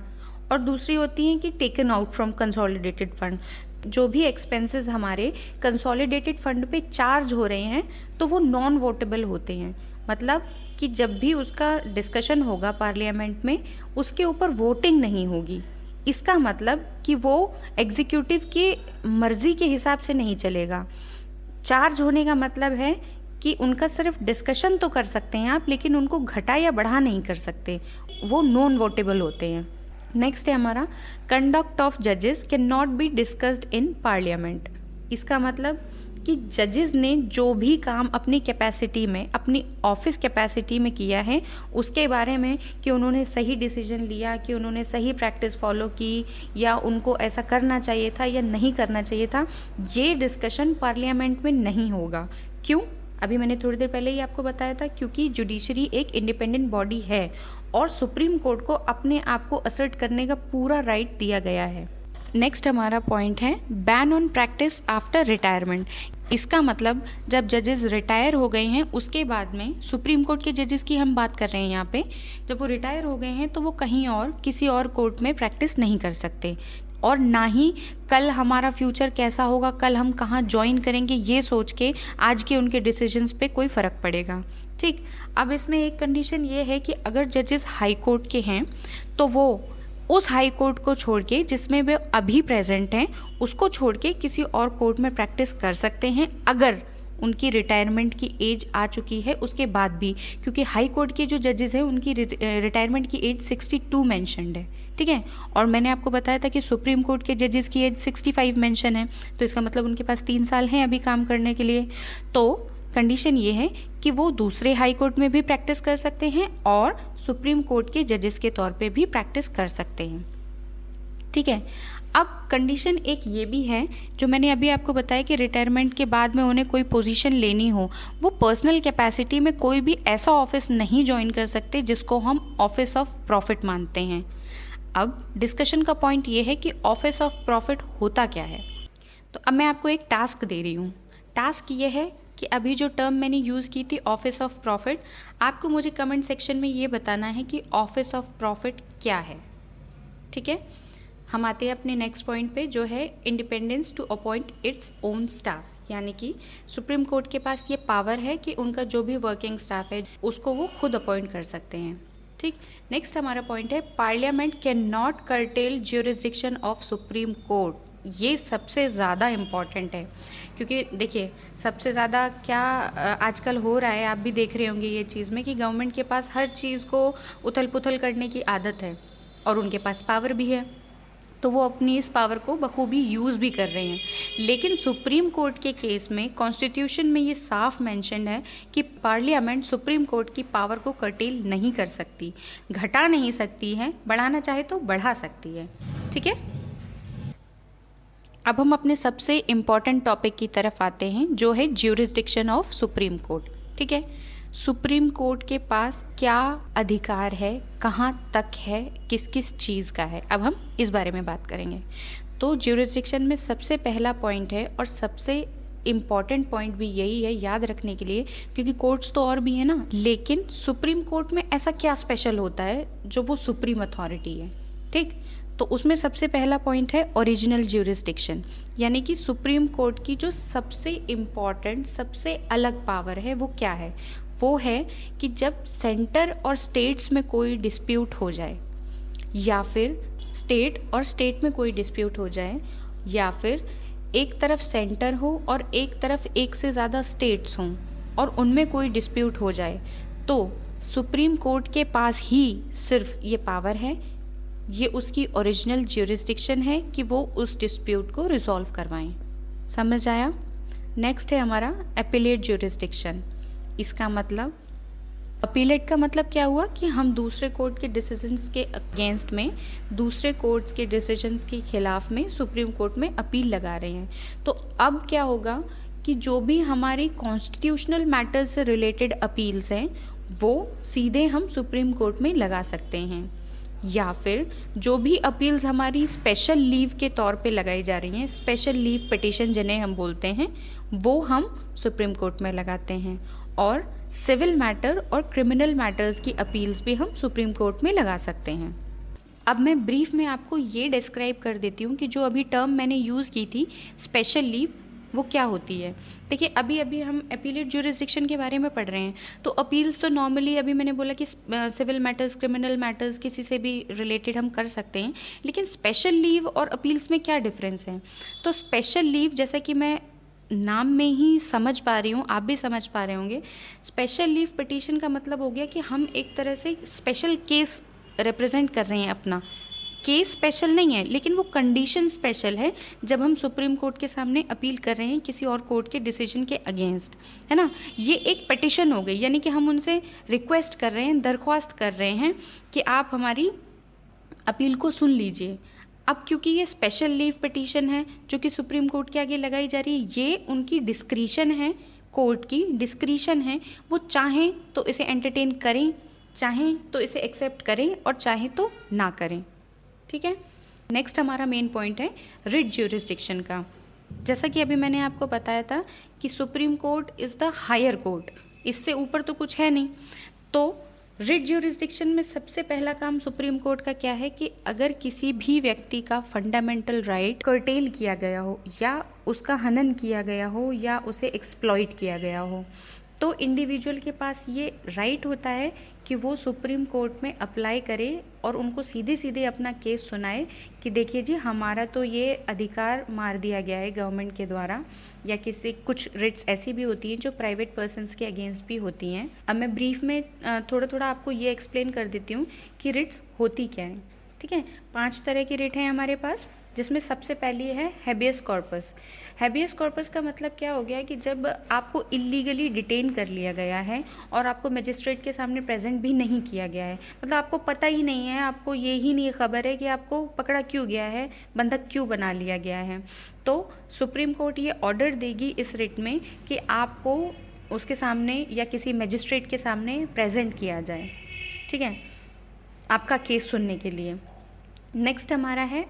और दूसरी होती हैं कि taken out from consolidated fund. जो भी एक्सपेंसेस हमारे कंसोलिडेटेड फंड पे चार्ज हो रहे हैं तो वो नॉन वोटेबल होते हैं। मतलब कि जब भी उसका डिस्कशन होगा पार्लियामेंट में, उसके ऊपर वोटिंग नहीं होगी। इसका मतलब कि वो एग्जीक्यूटिव की मर्जी के हिसाब से नहीं चलेगा। चार्ज होने का मतलब है कि उनका सिर्फ डिस्कशन तो कर सकते हैं आप, लेकिन उनको घटा या बढ़ा नहीं कर सकते, वो नॉन वोटेबल होते हैं। नेक्स्ट है हमारा कंडक्ट ऑफ जजेस can not be discussed in parliament. इसका मतलब कि जजेस ने जो भी काम अपनी कैपेसिटी में, अपनी ऑफिस कैपेसिटी में किया है, उसके बारे में कि उन्होंने सही डिसीजन लिया, कि उन्होंने सही प्रैक्टिस फॉलो की, या उनको ऐसा करना चाहिए था या नहीं करना चाहिए था, ये डिस्कशन पार्लियामेंट में नहीं होगा। क्यों? अभी मैंने थोड़ी देर पहले ही आपको बताया था, क्योंकि जुडिशरी एक इंडिपेंडेंट बॉडी है और सुप्रीम कोर्ट को अपने आप को असर्ट करने का पूरा राइट दिया गया है। नेक्स्ट हमारा पॉइंट है ban on practice after retirement. इसका मतलब जब जजेस रिटायर हो गए हैं उसके बाद में, सुप्रीम कोर्ट के जजेस की हम बात कर रहे हैं यहाँ पे, जब वो रिटायर हो गए हैं तो वो कहीं और किसी और कोर्ट में प्रैक्टिस नहीं कर सकते, और ना ही कल हमारा फ्यूचर कैसा होगा, कल हम कहाँ ज्वाइन करेंगे, ये सोच के आज के उनके डिसीजंस पे कोई फ़र्क पड़ेगा, ठीक। अब इसमें एक कंडीशन ये है कि अगर जजेस हाई कोर्ट के हैं तो वो उस हाई कोर्ट को छोड़ के, जिसमें वे अभी प्रेजेंट हैं, उसको छोड़ के किसी और कोर्ट में प्रैक्टिस कर सकते हैं अगर उनकी रिटायरमेंट की एज आ चुकी है उसके बाद भी, क्योंकि हाई कोर्ट के जो जजेस हैं उनकी रिटायरमेंट की एज 62 मेंशन्ड है, ठीक है। और मैंने आपको बताया था कि सुप्रीम कोर्ट के जजेस की एज 65 मेंशन है, तो इसका मतलब उनके पास 3 साल हैं अभी काम करने के लिए। तो कंडीशन ये है कि वो दूसरे हाई कोर्ट में भी प्रैक्टिस कर सकते हैं और सुप्रीम कोर्ट के जजेस के तौर पे भी प्रैक्टिस कर सकते हैं, ठीक है। अब कंडीशन एक ये भी है जो मैंने अभी आपको बताया कि रिटायरमेंट के बाद में उन्हें कोई पोजीशन लेनी हो, वो पर्सनल कैपेसिटी में कोई भी ऐसा ऑफिस नहीं ज्वाइन कर सकते जिसको हम ऑफिस ऑफ प्रॉफिट मानते हैं। अब डिस्कशन का पॉइंट ये है कि ऑफिस ऑफ प्रॉफिट होता क्या है। तो अब मैं आपको एक टास्क दे रही हूँ। टास्क ये है कि अभी जो टर्म मैंने यूज़ की थी ऑफिस ऑफ प्रॉफिट, आपको मुझे कमेंट सेक्शन में ये बताना है कि ऑफिस ऑफ प्रॉफिट क्या है। ठीक है, हम आते हैं अपने नेक्स्ट पॉइंट पे, जो है independence to appoint its own staff, यानी कि सुप्रीम कोर्ट के पास ये पावर है कि उनका जो भी वर्किंग स्टाफ है उसको वो खुद अपॉइंट कर सकते हैं। ठीक, नेक्स्ट हमारा पॉइंट है parliament can not cartel jurisdiction of supreme court. ये सबसे ज़्यादा इम्पॉर्टेंट है, क्योंकि देखिए सबसे ज़्यादा क्या आजकल हो रहा है, आप भी देख रहे होंगे ये चीज़ में, कि गवर्नमेंट के पास हर चीज़ को उथल पुथल करने की आदत है और उनके पास पावर भी है, तो वो अपनी इस पावर को बखूबी यूज़ भी कर रहे हैं। लेकिन सुप्रीम कोर्ट के केस में कॉन्स्टिट्यूशन में ये साफ मेंशन है कि पार्लियामेंट सुप्रीम कोर्ट की पावर को कर्टेल नहीं कर सकती, घटा नहीं सकती है, बढ़ाना चाहे तो बढ़ा सकती है। ठीक है, अब हम अपने सबसे इम्पॉर्टेंट टॉपिक की तरफ आते हैं, जो है ज्यूरिसडिक्शन ऑफ सुप्रीम कोर्ट। ठीक है, सुप्रीम कोर्ट के पास क्या अधिकार है, कहाँ तक है, किस किस चीज़ का है, अब हम इस बारे में बात करेंगे। तो ज्यूरिसडिक्शन में सबसे पहला पॉइंट है और सबसे इम्पॉर्टेंट पॉइंट भी यही है याद रखने के लिए, क्योंकि कोर्ट्स तो और भी है ना, लेकिन सुप्रीम कोर्ट में ऐसा क्या स्पेशल होता है जो वो सुप्रीम अथॉरिटी है। ठीक, तो उसमें सबसे पहला पॉइंट है ओरिजिनल ज्यूरिसडिक्शन, यानी कि सुप्रीम कोर्ट की जो सबसे इम्पॉर्टेंट, सबसे अलग पावर है वो क्या है, वो है कि जब सेंटर और स्टेट्स में कोई डिस्प्यूट हो जाए, या फिर स्टेट और स्टेट में कोई डिस्प्यूट हो जाए, या फिर एक तरफ सेंटर हो और एक तरफ एक से ज़्यादा स्टेट्स हों और उनमें कोई डिस्प्यूट हो जाए, तो सुप्रीम कोर्ट के पास ही सिर्फ ये पावर है, ये उसकी ओरिजिनल ज्यूरिसडिक्शन है कि वो उस डिस्प्यूट को रिजॉल्व करवाएं। समझ आया? नेक्स्ट है हमारा अपीलेट ज्यूरिसडिक्शन। इसका मतलब, अपीलेट का मतलब क्या हुआ कि हम दूसरे कोर्ट के डिसीजंस के अगेंस्ट में, दूसरे कोर्ट्स के डिसीजंस के खिलाफ में सुप्रीम कोर्ट में अपील लगा रहे हैं। तो अब क्या होगा कि जो भी हमारी कॉन्स्टिट्यूशनल मैटर्स से रिलेटेड अपील्स हैं वो सीधे हम सुप्रीम कोर्ट में लगा सकते हैं, या फिर जो भी अपील्स हमारी स्पेशल लीव के तौर पे लगाई जा रही हैं, स्पेशल लीव पिटीशन जिन्हें हम बोलते हैं, वो हम सुप्रीम कोर्ट में लगाते हैं। और सिविल मैटर और क्रिमिनल मैटर्स की अपील्स भी हम सुप्रीम कोर्ट में लगा सकते हैं। अब मैं ब्रीफ में आपको ये डिस्क्राइब कर देती हूँ कि जो अभी टर्म मैंने यूज़ की थी स्पेशल लीव, वो क्या होती है। देखिए अभी अभी हम अपीलेट ज्यूरिसडिक्शन के बारे में पढ़ रहे हैं, तो अपील्स तो नॉर्मली अभी मैंने बोला कि सिविल मैटर्स, क्रिमिनल मैटर्स किसी से भी रिलेटेड हम कर सकते हैं, लेकिन स्पेशल लीव और अपील्स में क्या डिफरेंस है। तो स्पेशल लीव, जैसा कि मैं नाम में ही समझ पा रही हूँ, आप भी समझ पा रहे होंगे, स्पेशल लीव पिटीशन का मतलब हो गया कि हम एक तरह से स्पेशल केस रिप्रेजेंट कर रहे हैं। अपना केस स्पेशल नहीं है, लेकिन वो कंडीशन स्पेशल है जब हम सुप्रीम कोर्ट के सामने अपील कर रहे हैं किसी और कोर्ट के डिसीजन के अगेंस्ट, है ना। ये एक पिटिशन हो गई, यानी कि हम उनसे रिक्वेस्ट कर रहे हैं, दरख्वास्त कर रहे हैं कि आप हमारी अपील को सुन लीजिए। अब क्योंकि ये स्पेशल लीव पिटीशन है जो कि सुप्रीम कोर्ट के आगे लगाई जा रही है, ये उनकी डिस्क्रिशन है, कोर्ट की डिस्क्रिशन है, वो चाहें तो इसे एंटरटेन करें, चाहें तो इसे एक्सेप्ट करें और चाहें तो ना करें। ठीक है, नेक्स्ट हमारा मेन पॉइंट है रिट ज्यूरिसडिक्शन का। जैसा कि अभी मैंने आपको बताया था कि supreme Court is the higher court, इससे ऊपर तो कुछ है नहीं। तो रिट ज्यूरिसडिक्शन में सबसे पहला काम सुप्रीम कोर्ट का क्या है कि अगर किसी भी व्यक्ति का फंडामेंटल राइट कर्टेल किया गया हो, या उसका हनन किया गया हो, या उसे एक्सप्लॉइट किया गया हो, तो इंडिविजुअल के पास ये राइट होता है कि वो सुप्रीम कोर्ट में अप्लाई करे और उनको सीधे सीधे अपना केस सुनाए कि देखिए जी, हमारा तो ये अधिकार मार दिया गया है गवर्नमेंट के द्वारा, या किसी कुछ रिट्स ऐसी भी होती हैं जो प्राइवेट पर्सन्स के अगेंस्ट भी होती हैं। अब मैं ब्रीफ में थोड़ा थोड़ा आपको ये एक्सप्लेन कर देती हूँ कि रिट्स होती क्या हैं। ठीक है, 5 तरह की रिट हैं हमारे पास, जिसमें सबसे पहली है हैबियस कॉर्पस। हैबियस कॉर्पस का मतलब क्या हो गया कि जब आपको इलीगली डिटेन कर लिया गया है और आपको मजिस्ट्रेट के सामने प्रेजेंट भी नहीं किया गया है, मतलब आपको पता ही नहीं है, आपको ये ही नहीं खबर है कि आपको पकड़ा क्यों गया है, बंधक क्यों बना लिया गया है, तो सुप्रीम कोर्ट ये ऑर्डर देगी इस रिट में कि आपको उसके सामने या किसी मजिस्ट्रेट के सामने प्रेजेंट किया जाए। ठीक है, आपका केस सुनने के लिए। नेक्स्ट हमारा है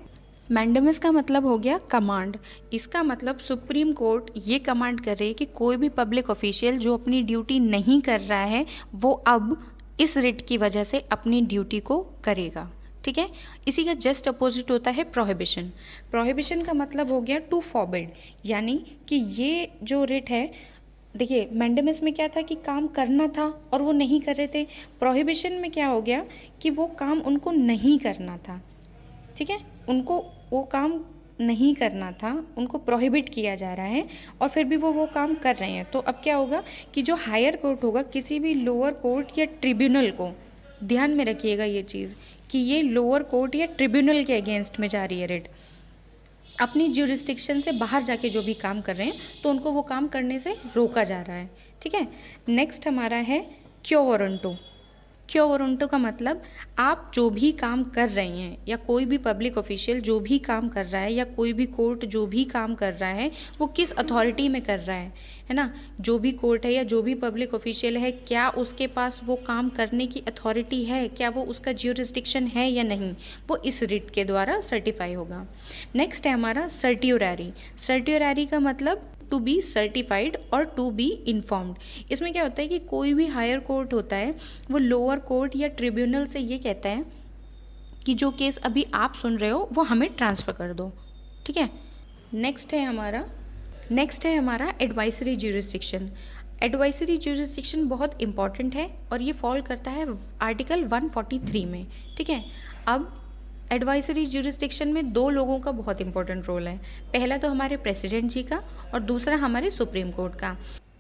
मैंडेमस का मतलब हो गया कमांड। इसका मतलब सुप्रीम कोर्ट ये कमांड कर रही है कि कोई भी पब्लिक ऑफिशियल जो अपनी ड्यूटी नहीं कर रहा है वो अब इस रिट की वजह से अपनी ड्यूटी को करेगा। ठीक है, इसी का जस्ट अपोजिट होता है प्रोहिबिशन। प्रोहिबिशन का मतलब हो गया टू फॉरबिड, यानी कि ये जो रिट है, देखिए मैंडेमस में क्या था कि काम करना था और वो नहीं कर रहे थे। प्रोहिबिशन में क्या हो गया कि वो काम उनको नहीं करना था। ठीक है, उनको वो काम नहीं करना था, उनको प्रोहिबिट किया जा रहा है और फिर भी वो काम कर रहे हैं। तो अब क्या होगा कि जो हायर कोर्ट होगा, किसी भी लोअर कोर्ट या ट्रिब्यूनल को, ध्यान में रखिएगा ये चीज़ कि ये लोअर कोर्ट या ट्रिब्यूनल के अगेंस्ट में जा रही है रिट, अपनी ज्यूरिस्डिक्शन से बाहर जाके जो भी काम कर रहे हैं तो उनको वो काम करने से रोका जा रहा है। ठीक है, नेक्स्ट हमारा है क्यो वारंटो। क्यो वारंटो का मतलब आप जो भी काम कर रहे हैं या कोई भी पब्लिक ऑफिशियल जो भी काम कर रहा है या कोई भी कोर्ट जो भी काम कर रहा है वो किस अथॉरिटी में कर रहा है ना। जो भी कोर्ट है या जो भी पब्लिक ऑफिशियल है, क्या उसके पास वो काम करने की अथॉरिटी है, क्या वो उसका ज्यूरिस्डिक्शन है या नहीं, वो इस रिट के द्वारा सर्टिफाई होगा। नेक्स्ट है हमारा सर्ट्योररी। सर्ट्योररी का मतलब टू बी सर्टिफाइड और टू बी इन्फॉर्म्ड। इसमें क्या होता है कि कोई भी हायर कोर्ट होता है वो लोअर कोर्ट या ट्रिब्यूनल से ये कहता है कि जो केस अभी आप सुन रहे हो वो हमें ट्रांसफ़र कर दो। ठीक है, नेक्स्ट है हमारा एडवाइसरी ज्यूरिस्डिक्शन। एडवाइसरी ज्यूरिस्डिक्शन बहुत इंपॉर्टेंट है और ये फॉल करता है आर्टिकल 143 में। ठीक है, अब एडवाइसरी ज्यूरिस्डिक्शन में दो लोगों का बहुत इंपॉर्टेंट रोल है। पहला तो हमारे प्रेसिडेंट जी का और दूसरा हमारे सुप्रीम कोर्ट का।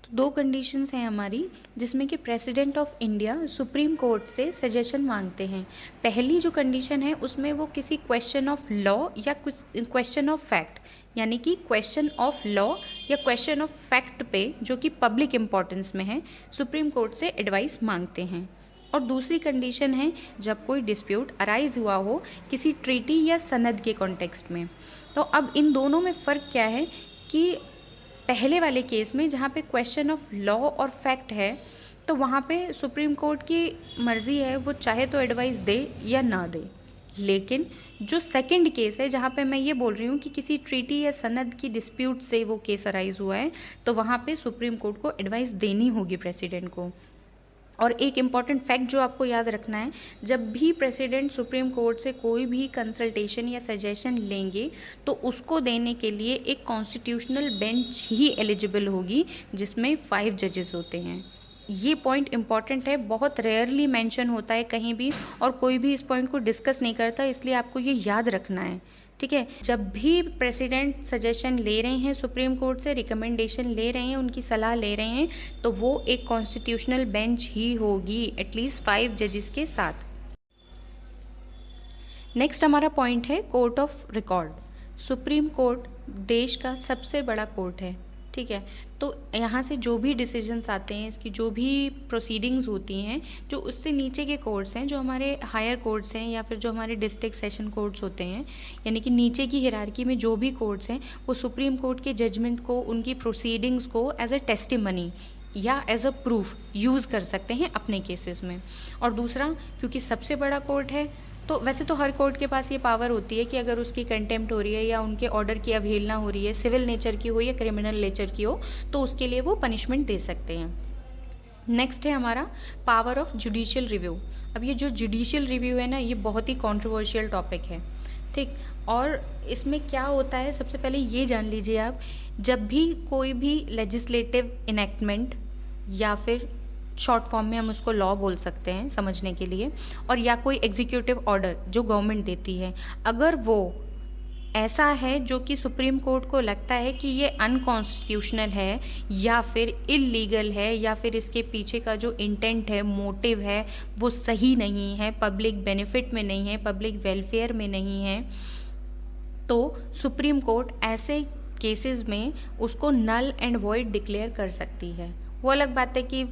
तो दो कंडीशंस हैं हमारी जिसमें कि president of India supreme court से सजेशन मांगते हैं। पहली जो कंडीशन है उसमें वो किसी क्वेश्चन ऑफ लॉ या कुछ क्वेश्चन ऑफ फैक्ट, यानी कि क्वेश्चन ऑफ लॉ या क्वेश्चन ऑफ फैक्ट पे जो कि पब्लिक इंपॉर्टेंस में है, सुप्रीम कोर्ट से एडवाइस मांगते हैं। और दूसरी कंडीशन है जब कोई डिस्प्यूट अराइज हुआ हो किसी ट्रीटी या सनद के कॉन्टेक्स्ट में। तो अब इन दोनों में फ़र्क क्या है कि पहले वाले केस में जहाँ पे क्वेश्चन ऑफ लॉ और फैक्ट है तो वहाँ पे सुप्रीम कोर्ट की मर्ज़ी है, वो चाहे तो एडवाइस दे या ना दे। लेकिन जो सेकंड केस है जहाँ पे मैं ये बोल रही हूँ कि किसी ट्रीटी या सनद की डिस्प्यूट से वो केस अराइज हुआ है, तो वहाँ पे सुप्रीम कोर्ट को एडवाइस देनी होगी प्रेसिडेंट को। और एक इम्पॉर्टेंट फैक्ट जो आपको याद रखना है, जब भी प्रेसिडेंट सुप्रीम कोर्ट से कोई भी कंसल्टेशन या सजेशन लेंगे तो उसको देने के लिए एक कॉन्स्टिट्यूशनल बेंच ही एलिजिबल होगी जिसमें 5 जजेस होते हैं। ये पॉइंट इम्पॉर्टेंट है, बहुत रेयरली मेंशन होता है कहीं भी और कोई भी इस पॉइंट को डिस्कस नहीं करता, इसलिए आपको ये याद रखना है। ठीक है, जब भी प्रेसिडेंट सजेशन ले रहे हैं सुप्रीम कोर्ट से, रिकमेंडेशन ले रहे हैं, उनकी सलाह ले रहे हैं, तो वो एक कॉन्स्टिट्यूशनल बेंच ही होगी एटलीस्ट 5 जजेस के साथ। नेक्स्ट हमारा पॉइंट है court of record. Supreme court देश का सबसे बड़ा कोर्ट है। ठीक है, तो यहाँ से जो भी डिसीजंस आते हैं, इसकी जो भी प्रोसीडिंग्स होती हैं, जो उससे नीचे के कोर्ट्स हैं, जो हमारे हायर कोर्ट्स हैं या फिर जो हमारे डिस्ट्रिक्ट सेशन कोर्ट्स होते हैं, यानी कि नीचे की हिरार्की में जो भी कोर्ट्स हैं, वो सुप्रीम कोर्ट के जजमेंट को, उनकी प्रोसीडिंग्स को एज अ टेस्टिमनी या एज अ प्रूफ यूज़ कर सकते हैं अपने केसेस में। और दूसरा, क्योंकि सबसे बड़ा कोर्ट है तो वैसे तो हर कोर्ट के पास ये पावर होती है कि अगर उसकी कंटेम्प्ट हो रही है या उनके ऑर्डर की अवहेलना हो रही है, सिविल नेचर की हो या क्रिमिनल नेचर की हो, तो उसके लिए वो पनिशमेंट दे सकते हैं। नेक्स्ट है हमारा पावर ऑफ जुडिशियल रिव्यू। अब ये जो जुडिशियल रिव्यू है ना, ये बहुत ही कॉन्ट्रोवर्शियल टॉपिक है। ठीक, और इसमें क्या होता है, सबसे पहले ये जान लीजिए आप, जब भी कोई भी लेजिस्लेटिव इनेक्टमेंट या फिर शॉर्ट फॉर्म में हम उसको लॉ बोल सकते हैं समझने के लिए, और या कोई एग्जीक्यूटिव ऑर्डर जो गवर्नमेंट देती है, अगर वो ऐसा है जो कि सुप्रीम कोर्ट को लगता है कि ये अनकॉन्स्टिट्यूशनल है या फिर इल्लीगल है या फिर इसके पीछे का जो इंटेंट है, मोटिव है, वो सही नहीं है, पब्लिक बेनिफिट में नहीं है, पब्लिक वेलफेयर में नहीं है, तो सुप्रीम कोर्ट ऐसे केसेस में उसको नल एंड वॉइड डिक्लेयर कर सकती है। वो अलग बात है कि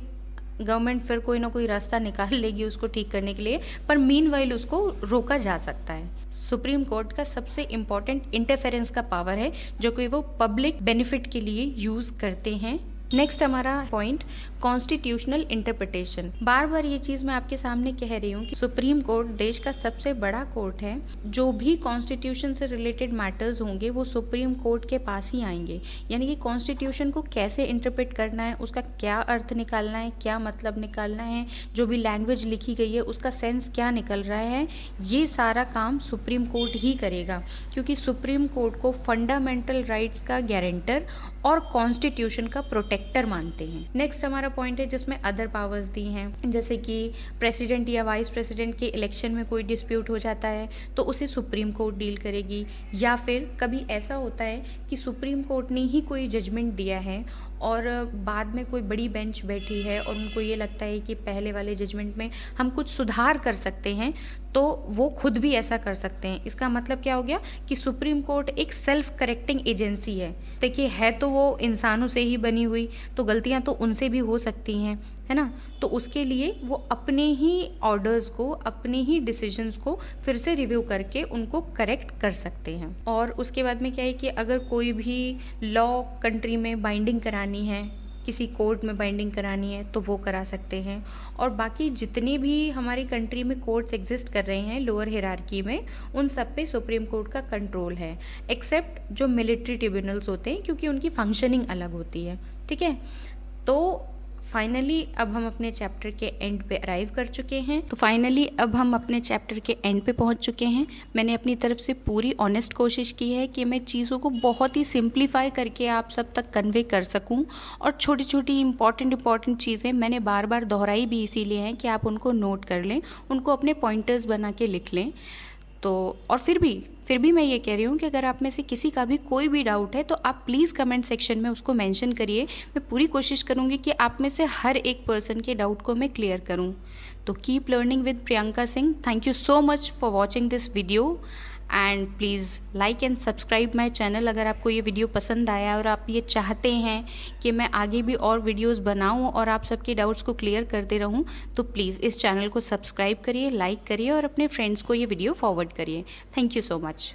गवर्नमेंट फिर कोई ना कोई रास्ता निकाल लेगी उसको ठीक करने के लिए, पर मीनवाइल उसको रोका जा सकता है। सुप्रीम कोर्ट का सबसे इम्पॉर्टेंट इंटरफेरेंस का पावर है जो कि वो पब्लिक बेनिफिट के लिए यूज करते हैं। नेक्स्ट हमारा पॉइंट कॉन्स्टिट्यूशनल इंटरप्रिटेशन। बार बार ये चीज मैं आपके सामने कह रही हूँ कि सुप्रीम कोर्ट देश का सबसे बड़ा कोर्ट है। जो भी कॉन्स्टिट्यूशन से रिलेटेड मैटर्स होंगे वो सुप्रीम कोर्ट के पास ही आएंगे। यानी कि कॉन्स्टिट्यूशन को कैसे इंटरप्रेट करना है, उसका क्या अर्थ निकालना है, क्या मतलब निकालना है, जो भी लैंग्वेज लिखी गई है उसका सेंस क्या निकल रहा है, ये सारा काम सुप्रीम कोर्ट ही करेगा, क्योंकि सुप्रीम कोर्ट को फंडामेंटल राइट्स का गारंटर और कॉन्स्टिट्यूशन का प्रोटेक्टर मानते हैं। नेक्स्ट हमारा पॉइंट है जिसमें अदर पावर्स दी हैं, जैसे कि प्रेसिडेंट या वाइस प्रेसिडेंट के इलेक्शन में कोई डिस्प्यूट हो जाता है तो उसे सुप्रीम कोर्ट डील करेगी, या फिर कभी ऐसा होता है कि सुप्रीम कोर्ट ने ही कोई जजमेंट दिया है और बाद में कोई बड़ी बेंच बैठी है और उनको ये लगता है कि पहले वाले जजमेंट में हम कुछ सुधार कर सकते हैं, तो वो खुद भी ऐसा कर सकते हैं। इसका मतलब क्या हो गया कि सुप्रीम कोर्ट एक सेल्फ करेक्टिंग एजेंसी है। देखिए, है तो वो इंसानों से ही बनी हुई, तो गलतियां तो उनसे भी हो सकती हैं, है ना। तो उसके लिए वो अपने ही ऑर्डर्स को, अपने ही डिसीजंस को फिर से रिव्यू करके उनको करेक्ट कर सकते हैं। और उसके बाद में क्या है कि अगर कोई भी लॉ कंट्री में बाइंडिंग करानी है, किसी कोर्ट में बाइंडिंग करानी है, तो वो करा सकते हैं। और बाकी जितने भी हमारी कंट्री में कोर्ट्स एग्जिस्ट कर रहे हैं लोअर हिरार्की में, उन सब पे सुप्रीम कोर्ट का कंट्रोल है, एक्सेप्ट जो मिलिट्री ट्रिब्यूनल्स होते हैं, क्योंकि उनकी फंक्शनिंग अलग होती है। ठीक है, तो फाइनली अब हम अपने चैप्टर के एंड पे अराइव कर चुके हैं। पहुंच चुके हैं। मैंने अपनी तरफ से पूरी ऑनेस्ट कोशिश की है कि मैं चीज़ों को बहुत ही सिंप्लीफाई करके आप सब तक कन्वे कर सकूं, और छोटी छोटी इंपॉर्टेंट चीज़ें मैंने बार बार दोहराई भी इसीलिए हैं कि आप उनको नोट कर लें, उनको अपने पॉइंटर्स बना के लिख लें। तो और फिर भी मैं ये कह रही हूँ कि अगर आप में से किसी का भी कोई भी डाउट है तो आप प्लीज़ कमेंट सेक्शन में उसको मेंशन करिए। मैं पूरी कोशिश करूँगी कि आप में से हर एक पर्सन के डाउट को मैं क्लियर करूँ। तो keep learning with Priyanka Singh. Thank you so much for watching this video, and please like and subscribe my channel अगर आपको ये वीडियो पसंद आया और आप ये चाहते हैं कि मैं आगे भी और वीडियोस बनाऊं और आप सबके डाउट्स को क्लियर करते रहूं, तो प्लीज़ इस चैनल को सब्सक्राइब करिए, लाइक करिए और अपने फ्रेंड्स को ये वीडियो फॉरवर्ड करिए। Thank you so much.